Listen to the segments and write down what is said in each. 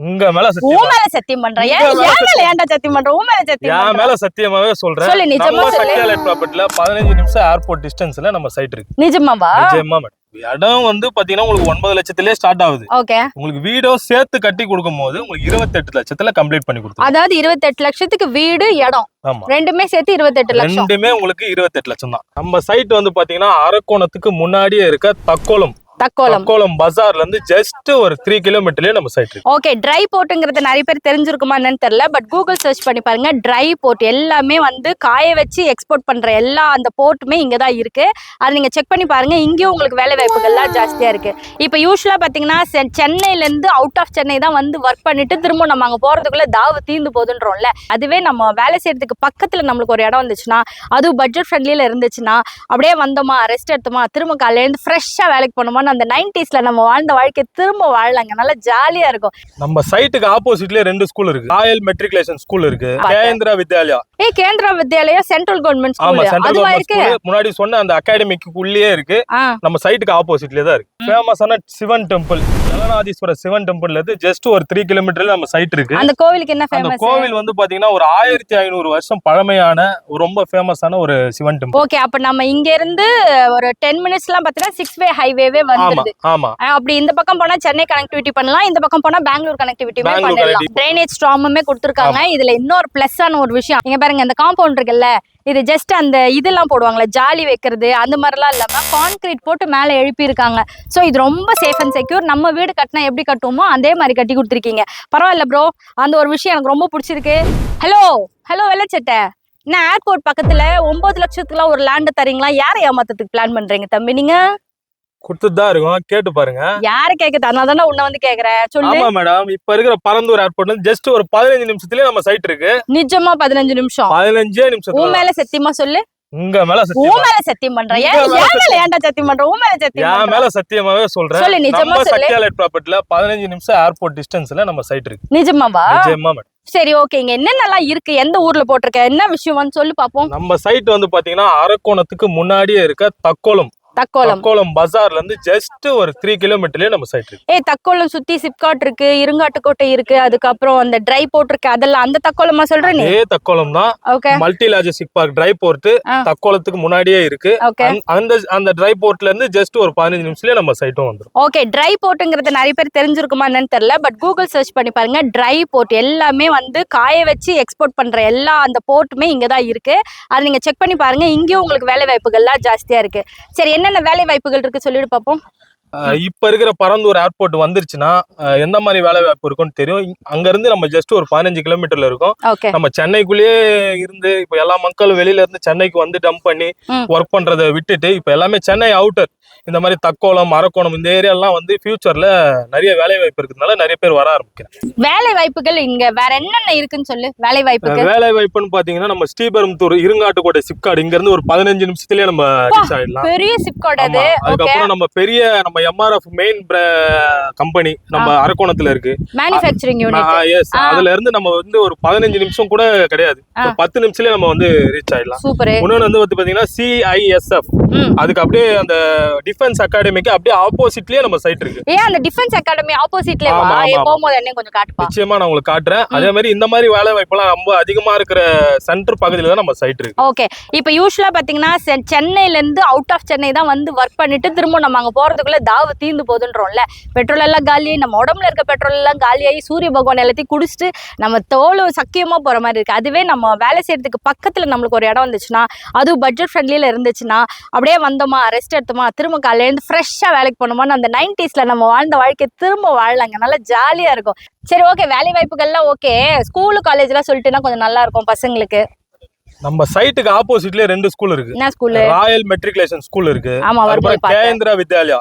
உங்க மேல சத்தியம் பண்றேன். ஏன்டா சத்தியம் பண்ற? உன் மேல சத்தியம் என் மேல சத்தியமாவே சொல்றேன். சொல்லு, நிஜமா சொல்லு. சக்தியாலைட் ப்ராப்பர்ட்டில 15 நிமிஷம் ஏர்போர்ட் டிஸ்டன்ஸ்ல நம்ம சைட் இருக்கு. நிஜமாவா? நிஜமா மேடம். இடம் வந்து பாத்தீங்கன்னா உங்களுக்கு 9 லட்சத்திலே ஸ்டார்ட் ஆகுது. ஓகே. உங்களுக்கு வீடும் சேர்த்து கட்டி கொடுக்கும்போது உங்களுக்கு 28 லட்சத்துல கம்ப்ளீட் பண்ணி கொடுத்துருவோம். அதாவது 28 லட்சத்துக்கு வீடு இடம் ஆமா, ரெண்டுமே சேர்த்து 28 லட்சம். ரெண்டுமே உங்களுக்கு 28 லட்சம் தான். நம்ம சைட் வந்து பாத்தீங்கன்னா அரக்கோணத்துக்கு முன்னாடியே இருக்க தக்கோலம் பஜார்ல இருந்து ஜஸ்ட் ஒரு 3 கிலோமீட்டர்லயே நம்ம சைட் இருக்கு. ஓகே. ட்ரை போர்ட்ங்கிறது நிறைய பேர் தெரிஞ்சிருக்குமா என்னன்னு தெரியல. பட் கூகுள் சர்ச் பண்ணி பாருங்க. ட்ரை போர்ட் எல்லாமே வந்து காய வச்சு எக்ஸ்போர்ட் பண்ற எல்லா அந்த போர்ட்டுமே இங்க தான் இருக்கு. அதை நீங்க செக் பண்ணி பாருங்க. இங்கேயும் உங்களுக்கு வேலை வாய்ப்புகள்லாம் ஜாஸ்தியா இருக்கு. இப்போ யூஸ்வலா பாத்தீங்கன்னா சென்னையில இருந்து அவுட் ஆஃப் சென்னை தான் வந்து ஒர்க் பண்ணிட்டு திரும்ப நம்ம அங்க போறதுக்குள்ள தாவு தீந்து போதுன்றோம்ல. அதுவே நம்ம வேலை செய்யறதுக்கு பக்கத்துல நம்மளுக்கு ஒரு இடம் வந்துச்சுன்னா, அதுவும் பட்ஜெட் ஃப்ரெண்ட்லியில இருந்துச்சுன்னா, அப்படியே வந்தோமா ரெஸ்ட் எடுத்தோமா திரும்ப காலையில இருந்து ஃப்ரெஷ்ஷா வேலைக்கு போனோமா அந்த 90ஸ்ல நம்ம வாழ்ந்த வாழ்க்கை திரும்ப வாழலாங்க. நல்லா ஜாலியா இருக்கும். நம்ம சைட்டுக்கு ஆப்போசிட்லயே 2 ஸ்கூல் இருக்கு. ராயல் மெட்ரிகுலேஷன் ஸ்கூல் இருக்கு, Kendra Vidyalaya. Kendra Vidyalaya central government school. அதுவா இருக்கு. முன்னாடி சொன்ன அந்த அகாடமிக்கு உள்ளே இருக்கு. நம்ம சைட்டுக்கு ஆப்போசிட்லயே தான் இருக்கு. ஃபேமஸான சிவன் டெம்பிள், ஜலநாதீஸ்வரர் சிவன் டெம்பிள்ல இருந்து ஜஸ்ட் ஒரு 3 கிலோமீட்டர்ல நம்ம சைட் இருக்கு. அந்த கோவிலுக்கு என்ன ஃபேமஸ்? அந்த கோவில் வந்து பாத்தீங்கன்னா ஒரு 1500 வருஷம் பழமையான ரொம்ப ஃபேமஸான ஒரு சிவன் டெம்பிள். ஓகே. அப்ப நம்ம இங்க இருந்து ஒரு 10 மினிட்ஸ்லாம் பாத்தீங்கன்னா 6 வே ஹைவேவே வந்துருது. ஆமா. அப்படி இந்த பக்கம் போனா சென்னை கனெக்டிவிட்டி பண்ணலாம், இந்த பக்கம் போனா பெங்களூர் கனெக்டிவிட்டி பண்ணலாம். ட்ரைனேஜ் ஸ்ட்ராமுமே கொடுத்திருக்காங்க. இதுல இன்னொரு பிளஸ் ஆன ஒரு விஷயம் இங்க பாருங்க. இந்த காம்பவுண்ட் இருக்குல்ல, இது ஜஸ்ட் அந்த இதெல்லாம் போடுவாங்கல்ல ஜாலி வைக்கிறது அந்த மாதிரிலாம் இல்லாம கான்கிரீட் போட்டு மேல எழுப்பி இருக்காங்க. சோ இது ரொம்ப சேஃப் அண்ட் செக்யூர். நம்ம வீடு கட்டினா எப்படி கட்டுவோமோ அதே மாதிரி கட்டி கொடுத்துருக்கீங்க. பரவாயில்ல ப்ரோ. அந்த ஒரு விஷயம் எனக்கு ரொம்ப பிடிச்சிருக்கு. ஹலோ வெள்ளச்சட்டை, என்ன ஏர்போர்ட் பக்கத்துல 9 லட்சத்துக்குலாம் ஒரு லேண்ட் தரீங்களா? யாரை ஏமாத்துறதுக்கு பிளான் பண்றீங்க தம்பி? நீங்க கொடுத்துதான் இருக்கும், கேட்டு பாருங்க. யாரு கேக்குது? அதனாலதான் உன்ன வந்து கேக்குறேன். சொல்லு. ஆமா மேடம். இப்ப இருக்கிற பரந்தூர் ஏர்போர்ட் ஜஸ்ட் ஒரு 15 நிமிஷத்துலயே நம்ம சைட் இருக்கு. நிஜமா 15 நிமிஷம்? 15 நிமிஷம். உன் மேல சத்தியமா சொல்லு. உங்க மேல உன் மேல சத்தியம் பண்றேன். ஏன்டா சத்தியம் பண்ற? உன் மேல சத்தியம். என் மேல சத்தியமாவே சொல்றேன். சொல்லு, நிஜமா சொல்லு. சக்தியாலைட் ப்ராப்பர்ட்டில 15 நிமிஷம் ஏர்போர்ட் டிஸ்டன்ஸ்ல நம்ம சைட் இருக்கு. நிஜமாவா? நிஜமா மேடம். சரி, ஓகே. இங்க என்னென்னலாம் இருக்கு? எந்த ஊர்ல போட்டிருக்க? என்ன விஷயம் சொல்லு பாப்போம். நம்ம சைட் வந்து பாத்தீங்கன்னா அரக்கோணத்துக்கு முன்னாடியே இருக்க தக்கோலம் பஜார்ல இருந்து ஜஸ்ட் ஒரு 3 கிலோமீட்டர்லயே நம்ம சைட் இருக்கு. தக்கோலம் சுத்தி சிப்காட் இருக்கு, இருங்காட்டுக்கோட்டை இருக்கு, அதுக்கப்புறம் அந்த ட்ரை போர்ட் இருக்கு. அதெல்லாம் அந்த தக்கோலமா சொல்ற நீ? தக்கோலம் தான். Okay. Multi logistic park dry port தக்கோலத்துக்கு முன்னாடியே இருக்கு. அந்த ட்ரை போர்ட்ல இருந்து ஜஸ்ட் ஒரு 15 நிமிஷத்துல நம்ம சைட்டும் வந்துரும். ஓகே. ட்ரை போர்ட்ங்கிறது நிறைய பேர் தெரிஞ்சிருக்குமா என்னன்னு தெரியல. பட் கூகுள் சர்ச் பண்ணி பாருங்க. ட்ரை போர்ட் எல்லாமே வந்து காய வச்சு எக்ஸ்போர்ட் பண்ற எல்லா அந்த போர்ட்டுமே இங்க தான் இருக்கு. அதை நீங்க செக் பண்ணி பாருங்க. இங்கேயும் உங்களுக்கு வேலை வாய்ப்புகள்லாம் ஜாஸ்தியா இருக்கு. சரி, என்னென்ன வேலை வாய்ப்புகள் இருக்கு சொல்லிட்டு பாப்போம். இப்ப இருக்கிற பரந்தூர் ஏர்போர்ட் வந்துருச்சுன்னா எந்த மாதிரி வேலை வாய்ப்பு இருக்கும்னு தெரியும். அங்க இருந்து நம்ம ஜஸ்ட் ஒரு 15 கிலோமீட்டர்ல இருக்கோம். நம்ம சென்னைக்குள்ளேயே இருந்து இப்ப எல்லா மக்களும் வெளியில இருந்து சென்னைக்கு வந்து டம்ப் பண்ணி ஒர்க் பண்றதை விட்டுட்டு இப்ப எல்லாமே சென்னை அவுட்டர் இந்த மாதிரி தக்கோலம், அரக்கோணம் இந்த ஏரியா எல்லாம் வந்து ஃபியூச்சர்ல நிறைய வேலை வாய்ப்பு இருக்கிறதுனால நிறைய பேர் வர ஆரம்பிக்கிறாங்க. வேலை வாய்ப்புகள் இங்க வேற என்னென்ன இருக்குன்னு சொல்லு. வேலை வாய்ப்புன்னு பாத்தீங்கன்னா நம்ம ஸ்ரீபெரும்புத்தூர் இருங்காட்டுக்கோட்டை சிப்காட் இங்க இருந்து ஒரு 15 நிமிஷத்துலயே நம்ம ரீச் ஆயிடலாம். பெரிய சிப்காட் அது. அதுக்கப்புறம் நம்ம MRF மெயின் கம்பெனி நம்ம அரக்கோணத்துல இருக்கு. Manufacturing unit. எஸ். அதுல இருந்து நம்ம வந்து ஒரு 15 நிமிஷம் கூட கிடையாது, 10 நிமிஷத்துல நம்ம வந்து ரீச் ஆயிடலாம். சூப்பர். இன்னொன்னு வந்து பாத்தீங்கன்னா CISF, அதுக்கு அப்படியே அந்த டிஃபென்ஸ் அகாடமிக்கு அப்படியே ஆப்போசிட்லயே நம்ம சைட் இருக்கு. அந்த டிஃபென்ஸ் அகாடமி ஆப்போசிட்லயே போகும்போது என்ன கொஞ்சம் காட்டுப்பா. நிச்சயமா நான் உங்களுக்கு காட்டுறேன். அதே மாதிரி இந்த மாதிரி வேலை வாய்ப்பெல்லாம் ரொம்ப அதிகமா இருக்கிற சென்டர் பகுதியில தான் நம்ம சைட் இருக்கு. ஓகே. இப்போ யூஸ்வலா பாத்தீங்கன்னா சென்னையில இருந்து அவுட் ஆஃப் சென்னை தான் வந்து ஒர்க் பண்ணிட்டு திரும்ப நம்ம அங்க போறதுக்குள்ள தாவு தீந்து போதுன்றோம்ல. பெட்ரோல் எல்லாம் காலி, நம்ம உடம்புல இருக்க பெட்ரோல் எல்லாம் காலியாகி சூரிய பகவான் எல்லாத்தையும் குடிச்சிட்டு நம்ம தோல் சக்கியமா போற மாதிரி இருக்கு. அதுவே நம்ம வேலை செய்யறதுக்கு பக்கத்துல நம்மளுக்கு ஒரு இடம் வந்துச்சுன்னா, அதுவும் பட்ஜெட் ஃப்ரெண்ட்லியில இருந்துச்சுன்னா, அப்படியே வந்தோமா ரெஸ்ட் எடுத்தோமா திரும்ப காலையில இருந்து ஃப்ரெஷ்ஷா வேலைக்கு போனோமா அந்த 90ஸ்ல நம்ம வாழ்ந்த வாழ்க்கை திரும்ப வாழலாங்க. நல்லா ஜாலியா இருக்கும். சரி, ஓகே. வேலை வாய்ப்புகள்லாம் ஓகே. ஸ்கூலு காலேஜ்லாம் சொல்லிட்டுனா கொஞ்சம் நல்லா இருக்கும் பசங்களுக்கு. நம்ம சைட்டுக்கு ஆப்போசிட்லயே 2 ஸ்கூல் இருக்கு. என்ன ஸ்கூல்? ராயல் மெட்ரிகுலேஷன் ஸ்கூல் இருக்கு. ஆமா, கேந்திரா வித்யாலயா.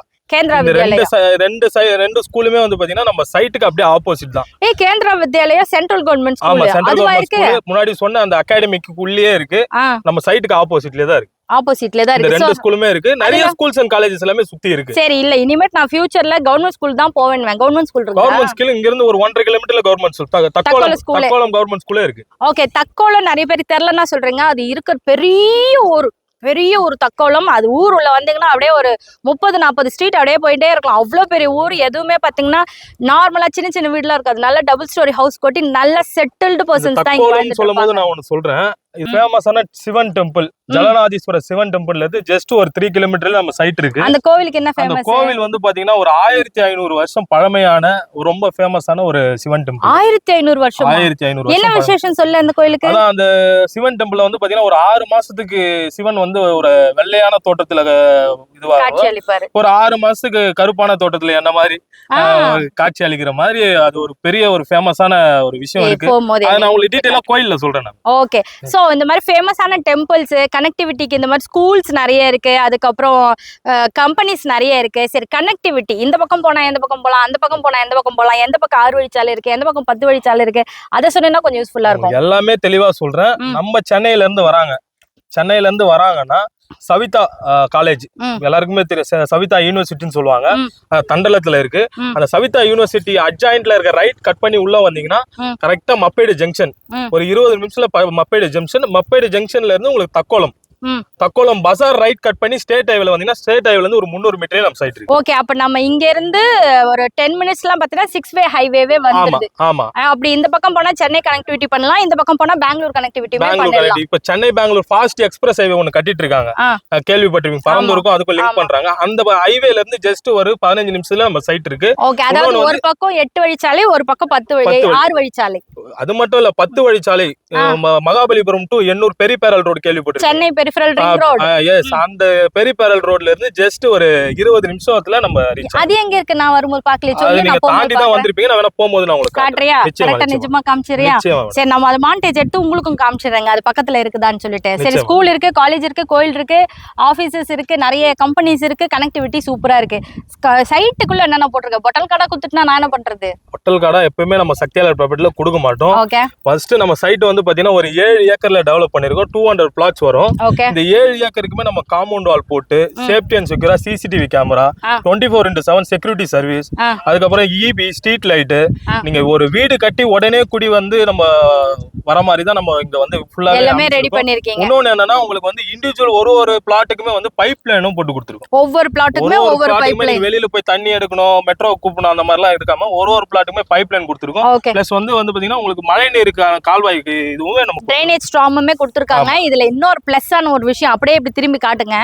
ரெண்டு ஸ்கூலுமே வந்து பாத்தீங்கன்னா நம்ம சைட்டுக்கு அப்படியே ஆப்போசிட் தான். Kendra Vidyalaya central government school. அதுவா இருக்கு. முன்னாடி சொன்ன அந்த அகாடமிக்கு உள்ளே இருக்கு. நம்ம சைட்டுக்கு ஆப்போசிட்லயே தான் இருக்கு. ஆப்போசிட்ல தான் இருக்கு. ரெண்டு ஸ்கூலுமே இருக்கு. நிறைய ஸ்கூல்ஸ் அண்ட் காலேஜஸ் எல்லாமே சுத்தி இருக்கு. சரி, இல்ல இனிமேட் நான் ஃபியூச்சர்ல கவர்மெண்ட் ஸ்கூல் தான் போவேன். கவர்மெண்ட் ஸ்கூல் இருக்கு. கவர்மெண்ட் ஸ்கூல் இங்க இருந்து ஒரு 1.5 கிலோமீட்டர்ல கவர்மெண்ட் ஸ்கூல் தக்கோலம் கவர்மெண்ட் ஸ்கூலே இருக்கு. ஓகே. தக்கோலம் நிறைய பேர் தெரியலன்னா சொல்றீங்க. அது இருக்கிற பெரிய ஒரு பெரிய ஒரு தக்கோலம். அது ஊர் உள்ள வந்தீங்கன்னா அப்படியே ஒரு 30-40 ஸ்ட்ரீட் அப்படியே போயிட்டே இருக்கலாம். அவ்வளவு பெரிய ஊர். எதுவுமே பாத்தீங்கன்னா நார்மலா சின்ன சின்ன வீடுலாம் இருக்காது. நல்ல டபுள் ஸ்டோரி ஹவுஸ் கொட்டி நல்ல செட்டில்டு பர்சன்ஸ் தான் இங்க வாழ்ந்துட்டு சொல்லும் போது இருப்பாங்க. நான் ஒண்ணு சொல்றேன். இது ஃபேமஸான சிவன் டெம்பிள், ஜலநாதீஸ்வரர் சிவன் டெம்பிள்ல இருந்து ஜஸ்ட் ஒரு 3 கிலோமீட்டர்ல நம்ம சைட் இருக்கு. அந்த கோவிலுக்கு என்ன அந்த ஃபேமஸ்? கோவில் வந்து பாத்தீங்கன்னா ஒரு 1500 வருஷம் பழமையான ரொம்ப ஃபேமஸான ஒரு சிவன் டெம்பிள். 1500 வருஷம். 1500 என்ன வருஷம். விசேஷம் சொல்ல அந்த கோயிலுக்கு? அதான் அந்த சிவன் டெம்பிள்ல வந்து பாத்தீங்கன்னா ஒரு 6 மாசத்துக்கு சிவன் வந்து ஒரு வெள்ளையான தோட்டத்துல இதுவாகும். காட்சி அளிப்பாரு. ஒரு 6 மாசத்துக்கு கருப்பான தோட்டத்துல என்ன மாதிரி காட்சி அளிக்கிற மாதிரி அது ஒரு பெரிய ஒரு ஃபேமஸான ஒரு விஷயம் இருக்கு. அதை நான் உங்களுக்கு டீடைலா கோயில்ல சொல்றேன். ஓகே. சோ இந்த மாதிரி ஃபேமஸான டெம்பிள்ஸ், கனெக்டிவிட்டிக்கு இந்த மாதிரி ஸ்கூல்ஸ் நிறைய இருக்கு. அதுக்கப்புறம் கம்பெனிஸ் நிறைய இருக்கு. சரி, கனெக்டிவிட்டி இந்த பக்கம் போனா எந்த பக்கம் போலாம், அந்த பக்கம் போனா எந்த பக்கம் போலாம், எந்த பக்கம் 6 வழிச்சாலை இருக்கு, எந்த பக்கம் 10 வழிச்சாலை இருக்கு, அதை சொன்னா கொஞ்சம் யூஸ்ஃபுல்லா இருக்கும். எல்லாமே தெளிவா சொல்றேன். நம்ம சென்னையில இருந்து வராங்கன்னா சவிதா காலேஜ் எல்லாருக்குமே தெரியும். சவிதா யூனிவர்சிட்டின்னு சொல்லுவாங்க. தண்டலத்துல இருக்கு. அந்த சவிதா யூனிவர்சிட்டி அட்ஜாயின்ட்ல இருக்க ரைட் கட் பண்ணி உள்ள வந்தீங்கன்னா கரெக்டா மப்பேடு ஜங்ஷன், ஒரு 20 நிமிஷத்துல மப்பேடு ஜங்ஷன்ல இருந்து உங்களுக்கு தக்கோலம் பசார் ரைட் கட் பண்ணி ஸ்டேட் ஹைவேல வந்தீங்கன்னா ஸ்டேட் ஹைவேல இருந்து ஒரு 300 மீட்டரே நம்ம சைட் இருக்கு. ஓகே. அப்ப நம்ம இங்க இருந்து ஒரு 10 மினிட்ஸ்லாம் பாத்தீங்கன்னா 6-வே ஹைவேவே வந்துருது. ஆமா. அப்படி இந்த பக்கம் போனா சென்னை கனெக்டிவிட்டி பண்ணலாம், இந்த பக்கம் போனா பெங்களூர் கனெக்டிவிட்டி பண்ணலாம். இப்ப Chennai Bangalore fast express highway ஒன்னு கட்டிட்டு இருக்காங்க. கேள்விப்பட்டிருப்பீங்க. பரந்தூருக்கும் அதுக்கும் லிங்க் பண்றாங்க. அந்த ஹைவேல இருந்து ஜஸ்ட் ஒரு 15 நிமிஷத்துல நம்ம சைட் இருக்கு. ஓகே. அதாவது ஒரு பக்கம் 8 வழிச்சாலை, ஒரு பக்கம் 6 வழிச்சாலை. அது மட்டும் இல்ல, 10 வழிச்சாலை. Mahabalipuram to Ennore peripheral road கேள்விப்பட்டிருக்கீங்க? Chennai peripheral ring road. Yes, அந்த பெரிபேரல் ரோட்ல இருந்து ஜஸ்ட் ஒரு 20 நிமிஷத்துல நம்ம ரீச். அது எங்க இருக்கு? நான் வரும்போது பார்க்கல. சொல்லி நான் தாண்டி தான் வந்திருப்பீங்க. நான் வேணா போகும்போது நான் உங்களுக்கு காட்றியா? கரெக்ட்டா நிஜமா காமிச்சறியா? சரி, நம்ம அது மாண்டேஜ் எடுத்து உங்களுக்கும் காமிச்சறேங்க. அது பக்கத்துல இருக்குதான்னு சொல்லிட்டு. சரி, ஸ்கூல் இருக்கு, காலேஜ் இருக்கு, கோயில் இருக்கு, ஆபீசஸ் இருக்கு, நிறைய கம்பெனிஸ் இருக்கு, கனெக்டிவிட்டி சூப்பரா இருக்கு. சைட்டுக்குள்ள என்னென்ன போட்டுருக்கு? பொட்டல் கடை குத்துட்டா நான் என்ன பண்றது? பொட்டல் கடை எப்பவுமே நம்ம சக்தியாளர் ப்ராப்பர்ட்டில கொடுக்க மாட்டோம். ஓகே. ஃபர்ஸ்ட் நம்ம சைட் வந்து பாத்தீங்கன்னா ஒரு 7 ஏக்கர்ல டெவலப் பண்ணிருக்கோம். 200 பிளாட்ஸ் வரும். இந்த 7 ஏக்கருக்குமே நம்ம காம்பவுண்ட் வால் போட்டு சேஃப்டி அண்ட் செக்யூரா CCTV கேமரா, 24/7 செக்யூரிட்டி சர்வீஸ், அதுக்கப்புறம் EB ஸ்ட்ரீட் லைட். நீங்க ஒரு வீடு கட்டி உடனே குடி வந்து நம்ம வர மாதிரி தான் நம்ம இங்க வந்து ஃபுல்லா எல்லாமே ரெடி பண்ணிருக்கீங்க. இன்னொன்னு என்னன்னா உங்களுக்கு வந்து இண்டிவிஜுவல் ஒரு பிளாட்டுக்குமே வந்து பைப் லைனும் போட்டு கொடுத்துருக்கோம். ஒவ்வொரு பிளாட்டுக்குமே ஒவ்வொரு பைப் லைன். வெளியில போய் தண்ணி எடுக்கணும், மெட்ரோ கூப்பணும், அந்த மாதிரிலாம் இருக்காம ஒரு பிளாட்டுக்குமே பைப் லைன் கொடுத்துருக்கோம். பிளஸ் வந்து பாத்தீங்கன்னா உங்களுக்கு மழை நீருக்கான கால்வாய்க்கு இதுவுமே நம்ம ட்ரைனேஜ் ஸ்ட்ராமுமே கொடுத்துருக்காங்க. இதுல இன்னொரு பிளஸ் ஆன ஒரு விஷயம் அப்படியே இப்படி திரும்பி காட்டுங்க.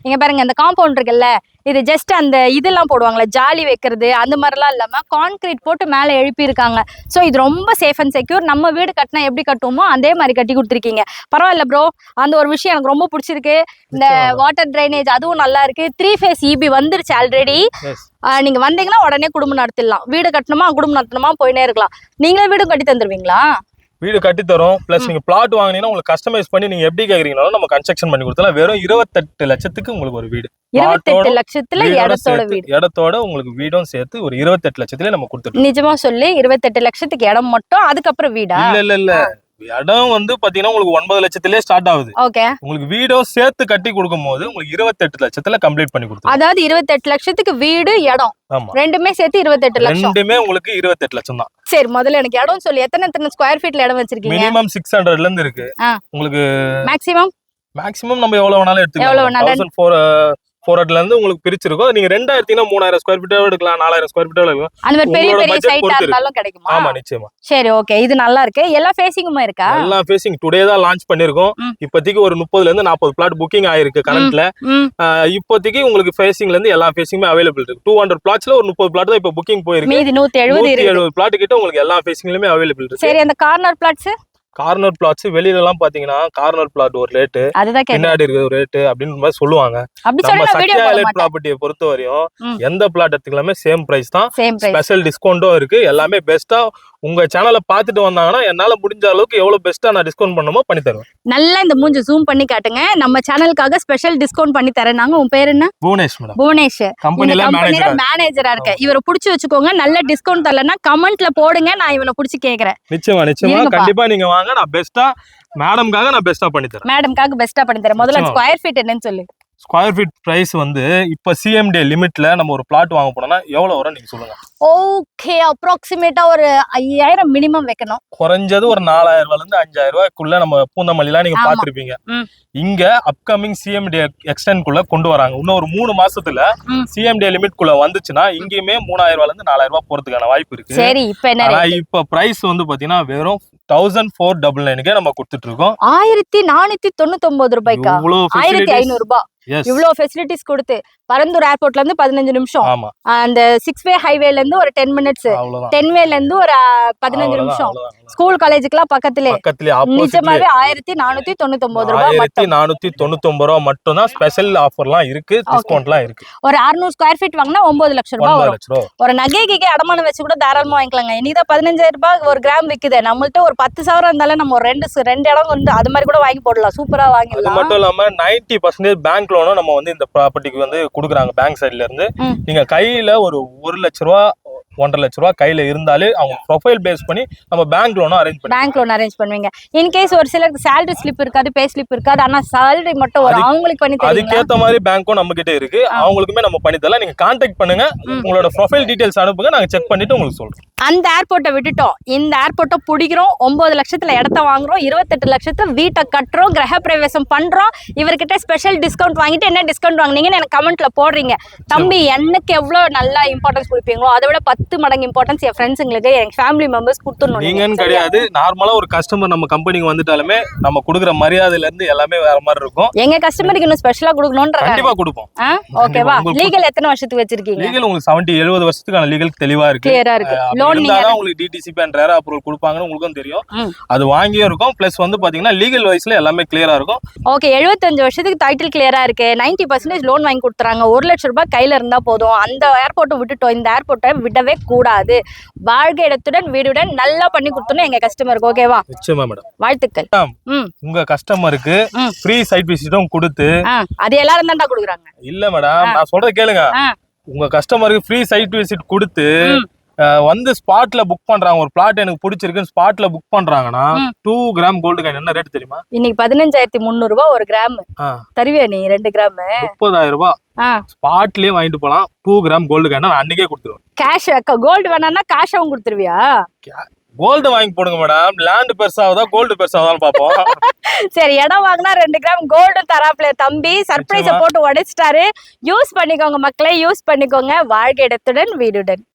இங்க பாருங்க, இந்த காம்பவுண்ட் இருக்குல்ல, இது ஜஸ்ட் அந்த இதெல்லாம் போடுவாங்களே ஜாலி வைக்கிறது, அந்த மாதிரிலாம் இல்லாம கான்கிரீட் போட்டு மேலே எழுப்பி இருக்காங்க. ஸோ இது ரொம்ப சேஃப் அண்ட் செக்யூர். நம்ம வீடு கட்டினா எப்படி கட்டுவோமோ அதே மாதிரி கட்டி கொடுத்துருக்கீங்க. பரவாயில்ல ப்ரோ, அந்த ஒரு விஷயம் எனக்கு ரொம்ப பிடிச்சிருக்கு. இந்த வாட்டர் ட்ரைனேஜ் அதுவும் நல்லா இருக்கு. 3 phase EB வந்துருச்சு ஆல்ரெடி. நீங்க வந்தீங்கன்னா உடனே குடும்பம் நடத்திடலாம். வீடு கட்டணுமா, குடும்பம் நடத்தணுமா, போயினே இருக்கலாம். நீங்களே வீடு கட்டி தந்துருவீங்களா? வீடு கட்டி தரோம். பிளஸ் நீங்க பிளாட் வாங்கினீங்கன்னா உங்களுக்கு கஸ்டமைஸ் பண்ணி நீங்க எப்படி கேக்குறீங்கனாலும் நம்ம கன்ஸ்ட்ரக்ஷன் பண்ணி கொடுத்தலாம். வெறும் 28 லட்சத்துக்கு உங்களுக்கு ஒரு வீடு. 28 லட்சத்துல இடத்தோட உங்களுக்கு வீடும் சேர்த்து ஒரு 28 லட்சத்துல நம்ம கொடுத்துருக்கோம். நிஜமா சொல்லி 28 லட்சத்துக்கு இடம் மட்டும், அதுக்கப்புறம் வீடா? இல்ல இடம் வந்து பாத்தீங்கன்னா உங்களுக்கு 9 லட்சத்திலே ஸ்டார்ட் ஆகுது. ஓகே. உங்களுக்கு வீடும் சேர்த்து கட்டி கொடுக்கும் போது உங்களுக்கு 28 லட்சத்துல கம்ப்ளீட் பண்ணி கொடுத்துருவோம். அதாவது 28 லட்சத்துக்கு வீடு, இடம் ரெண்டுமே சேர்த்து 28 லட்சம். ரெண்டுமே உங்களுக்கு 28 லட்சம் தான். சரி, முதல்ல எனக்கு இடம் சொல்லி எத்தனை ஸ்கொயர் ஃபீட்ல இடம் வச்சிருக்கீங்க? மினிமம் 600ல இருந்து இருக்கு. உங்களுக்கு மேக்ஸிமம் நம்ம எவ்வளவு வேணாலும் எடுத்துக்கலாம். 400 இருந்து உங்களுக்கு பிரிச்சிருக்கும். நீங்க 2 எடுத்தீங்கன்னா 3000 ஸ்கொயர் ஃபீட்டா எடுக்கலாம், 4000 ஸ்கொயர் ஃபீட்டா எடுக்கலாம். அந்த மாதிரி பெரிய பெரிய சைட்டா இருந்தாலும் கிடைக்குமா? ஆமா, நிச்சயமா. சரி, ஓகே. இது நல்லா இருக்கு. எல்லா ஃபேசிங்குமா இருக்கா? எல்லா ஃபேசிங் டுடே தான் லான்ச் பண்ணிருக்கோம். இப்போதைக்கு ஒரு 30ல இருந்து 40 பிளாட் புக்கிங் ஆயிருக்கு கரண்ட்ல. இப்போதைக்கு உங்களுக்கு ஃபேசிங்ல இருந்து எல்லா ஃபேசிங்குமே அவைலபிள் இருக்கு. 200 பிளாட்ஸ்ல ஒரு 30 பிளாட் தான் இப்போ புக்கிங் போயிருக்கு. மீதி 170 பிளாட் கிட்ட உங்களுக்கு எல்லா ஃபேசிங்லயுமே அவைலபிள் இருக்கு. சரி, அந்த கார்னர் பிளாட்ஸ் வெளியில எல்லாம் பாத்தீங்கன்னா கார்னர் பிளாட் ஒரு ரேட்டு, பின்னாடி இருக்கிற ஒரு ரேட்டு அப்படின்னு மாதிரி சொல்லுவாங்க. நம்ம சக்தியாலர் ப்ராப்பர்ட்டியை பொறுத்த வரையும் எந்த பிளாட் எடுத்துக்கலாமே சேம் பிரைஸ் தான். ஸ்பெஷல் டிஸ்கவுண்டும் இருக்கு. எல்லாமே பெஸ்டா உங்க சேனலை பாத்துட்டு வந்தாங்கன்னா என்னால முடிஞ்ச அளவுக்கு எவ்வளவு பெஸ்டா நான் டிஸ்கவுண்ட் பண்ணணுமோ பண்ணி தருவேன். நல்லா இந்த மூஞ்சி ஜூம் பண்ணி காட்டுங்க. நம்ம சேனலுக்காக ஸ்பெஷல் டிஸ்கவுண்ட் பண்ணி தரேன். நாங்க உன் பேர் என்ன? புவனேஷ் மேடம். புவனேஷ் கம்பெனில மேனேஜரா இருக்க. இவரை புடிச்சு வச்சுக்கோங்க. நல்ல டிஸ்கவுண்ட் தரலன்னா கமெண்ட்ல போடுங்க. நான் இவனை புடிச்சு கேக்குறேன். நிச்சயமா கண்டிப்பா நீங்க வாங்க. நான் பெஸ்டா மேடம்காக நான் பெஸ்டா பண்ணி தரேன். மேடம்காக பெஸ்டா பண்ணி தரேன். முதல்ல ஸ்கொயர் ஃபீட் என்னன்னு சொல்லு. ஸ்கொயர் ஃபீட் பிரைஸ் வந்து இப்ப சிஎம்டி லிமிட்ல நம்ம ஒரு பிளாட் வாங்க போனோம்னா எவ்வளவு வரும் நீங்க சொல்லுங்க. ஓகே, அப்ராக்சிமேட்டா ஒரு 5000 மினிமம் வைக்கணும். குறைஞ்சது ஒரு 4000 ரூபாயில இருந்து 5000 ரூபாய்க்குள்ள நம்ம பூந்தமல்லி எல்லாம் நீங்க பாத்துருப்பீங்க. இங்க அப்கமிங் சிஎம்டி எக்ஸ்டென்ட் குள்ள கொண்டு வராங்க. இன்னும் ஒரு 3 மாசத்துல சிஎம்டி லிமிட் குள்ள வந்துச்சுன்னா இங்கேயுமே 3000 ரூபாயில இருந்து 4000 ரூபாய் போறதுக்கான வாய்ப்பு இருக்கு. சரி, இப்ப பிரைஸ் வந்து பாத்தீங்கன்னா வெறும் 1499 நம்ம கொடுத்துட்டு இருக்கோம். 1499 ரூபாய்க்கா? 1500 ரூபாய். இவ்வளவு ஃபெசிலிட்டிஸ் கொடுத்து பரந்தூர் ஏர்போர்ட்ல இருந்து 15 நிமிஷம், அந்த 6-வே ஹைவேல இருந்து ஒரு 10 மினிட்ஸ், 10-வேல இருந்து ஒரு 15 நிமிஷம், ஸ்கூல் காலேஜுக்குலாம் பக்கத்திலே. நிஜமாவே 1499 ரூபாய். 1499 ரூபாய் மட்டும் தான். ஸ்பெஷல் ஆஃபர்லாம் இருக்கு, டிஸ்கவுண்ட்லாம் இருக்கு. ஒரு 600 ஸ்கொயர் ஃபீட் வாங்கினா 9 லட்சம் ரூபாய் வரும். ஒரு நகைக்கு அடமானம் வச்சு கூட தாராளமா வாங்கிக்கலாங்க. இன்னைக்கு 15000 ரூபாய் ஒரு கிராம் விக்குது. நம்மள்ட்ட ஒரு 10,000 இருந்தாலும் நம்ம ஒரு ரெண்டு இடம் வந்து அது மாதிரி கூட வாங்கி போடலாம். சூப்பரா வாங்கிடலாம். அது மட்டும் இல்லாம 90% பேங்க் லோனும் நம்ம வந்து இந்த ப்ராப்பர்ட்டிக்கு வந்து கொடுக்குறாங்க பேங்க் சைட்ல இருந்து. நீங்க கையில ஒரு 1 லட்ச ரூபாய் 1.5 லட்ச ரூபாய் கையில இருந்தாலே அவங்க ப்ரொஃபைல் பேஸ் பண்ணி நம்ம பேங்க் லோன் அரேஞ்ச் பண்ணுவீங்க. இன் கேஸ் ஒரு சிலருக்கு salary ஸ்லிப் இருக்காது, பே ஸ்லிப் இருக்காது, ஆனா salary மட்டும் வரும். அவங்களுக்கு பண்ணி தரீங்களா? அதுக்கேத்த மாதிரி பேங்க்கும் நம்ம கிட்ட இருக்கு. அவங்களுக்குமே நம்ம பண்ணி தரலாம். நீங்க கான்டாக்ட் பண்ணுங்க, உங்களோட ப்ரொஃபைல் டீடைல்ஸ் அனுப்புங்க, நாங்க செக் பண்ணிட்டு உங்களுக்கு சொல்றோம். அந்த ஏர்போர்ட்டை விட்டுட்டோம், இந்த ஏர்போர்ட்டை பிடிக்கிறோம், 9 லட்சத்துல இடத்த வாங்குறோம், 28 லட்சத்துல வீட்டை கட்டுறோம், கிரக பிரவேசம் பண்றோம். இவர்கிட்ட ஸ்பெஷல் டிஸ்கவுண்ட் வாங்கிட்டு என்ன டிஸ்கவுண்ட் வாங்குனீங்கன்னு எனக்கு கமெண்ட்ல போடுறீங்க. தம்பி, எனக்கு எவ்வளவு நல்லா இம்பார்ட்டன்ஸ் கொடுப்பீங்களோ அதை விட 10 மடங்கு இம்பார்ட்டன்ஸ் என் ஃப்ரெண்ட்ஸுங்களுக்கு, எனக்கு ஃபேமிலி மெம்பர்ஸ் கொடுத்துடணும். நீங்கன்னு கிடையாது, நார்மலா ஒரு கஸ்டமர் நம்ம கம்பெனிக்கு வந்துட்டாலுமே நம்ம கொடுக்குற மரியாதையில இருந்து எல்லாமே வேற மாதிரி இருக்கும். எங்க கஸ்டமருக்கு இன்னும் ஸ்பெஷலா கொடுக்கணும்ன்ற கண்டிப்பா கொடுப்போம். ஓகேவா? லீகல் எத்தனை வருஷத்துக்கு வச்சிருக்கீங்க? லீகல் உங்களுக்கு 70-70 வருஷத்துக்கான லீகல் தெளிவா இருக்கு, கிளியரா இருக்கு. லோன் நீங்க உங்களுக்கு டிடிசிபி அண்ட் ரேரா அப்ரூவல் கொடுப்பாங்கன்னு உங்களுக்கும் தெரியும். அது வாங்கியும் இருக்கும். பிளஸ் வந்து பாத்தீங்கன்னா லீகல் வைஸ்ல எல்லாமே கிளியரா இருக்கும். ஓகே, 75 வருஷத்துக்கு டைட்டில் கிளியரா இருக்கு. 90% லோன் வாங்கி கொடுத்துறாங்க. 1 லட்சம் ரூபாய் கையில இருந்தா போதும். அந்த ஏர்போர்ட்டை விட்டுட்டோம், இந்த ஏர்போர்ட்டை விடவே கூடாது. வாழ்க்கை இடத்துடன் வீடுடன் நல்லா பண்ணி கொடுத்தோம் எங்க கஸ்டமருக்கு. ஓகேவா? நிச்சயமா மேடம். வாழ்த்துக்கள். உங்க கஸ்டமருக்கு ஃப்ரீ சைட் விசிட்டும் கொடுத்து அது எல்லாரும் தான்டா கொடுக்குறாங்க. இல்ல மேடம், நான் சொல்றத கேளுங்க. உங்க கஸ்டமருக்கு ஃப்ரீ சைட் விசிட் கொடுத்து வந்து ஸ்பாட்ல புக் பண்றாங்க. ஒரு பிளாட் எனக்கு பிடிச்சிருக்குன்னு ஸ்பாட்ல புக் பண்றாங்கன்னா 2 கிராம் கோல்டு காயின் என்ன ரேட் தெரியுமா? இன்னைக்கு 15,300 ரூபாய் ஒரு கிராம். தருவியா நீ? 2 கிராம் 30,000 ரூபாய். ஸ்பாட்லயே வாங்கிட்டு போலாம். 2 கிராம் கோல்டு காயின் நான் அன்னைக்கே கொடுத்துருவேன். கேஷ் கோல்டு வேணாம்னா கேஷாவும் கொடுத்துருவியா? கோல்டு வாங்கி போடுங்க மேடம். லேண்ட் பெருசாவதா கோல்டு பெருசாவதான்னு பாப்போம். சரி, இடம் வாங்கினா 2 கிராம் கோல்டு தராப்ல தம்பி. சர்ப்ரைஸ போட்டு உடைச்சிட்டாரு. யூஸ் பண்ணிக்கோங்க மக்களே, யூஸ் பண்ணிக்கோங்க. வாழ்க்கை இடத்துடன் வீடுடன்.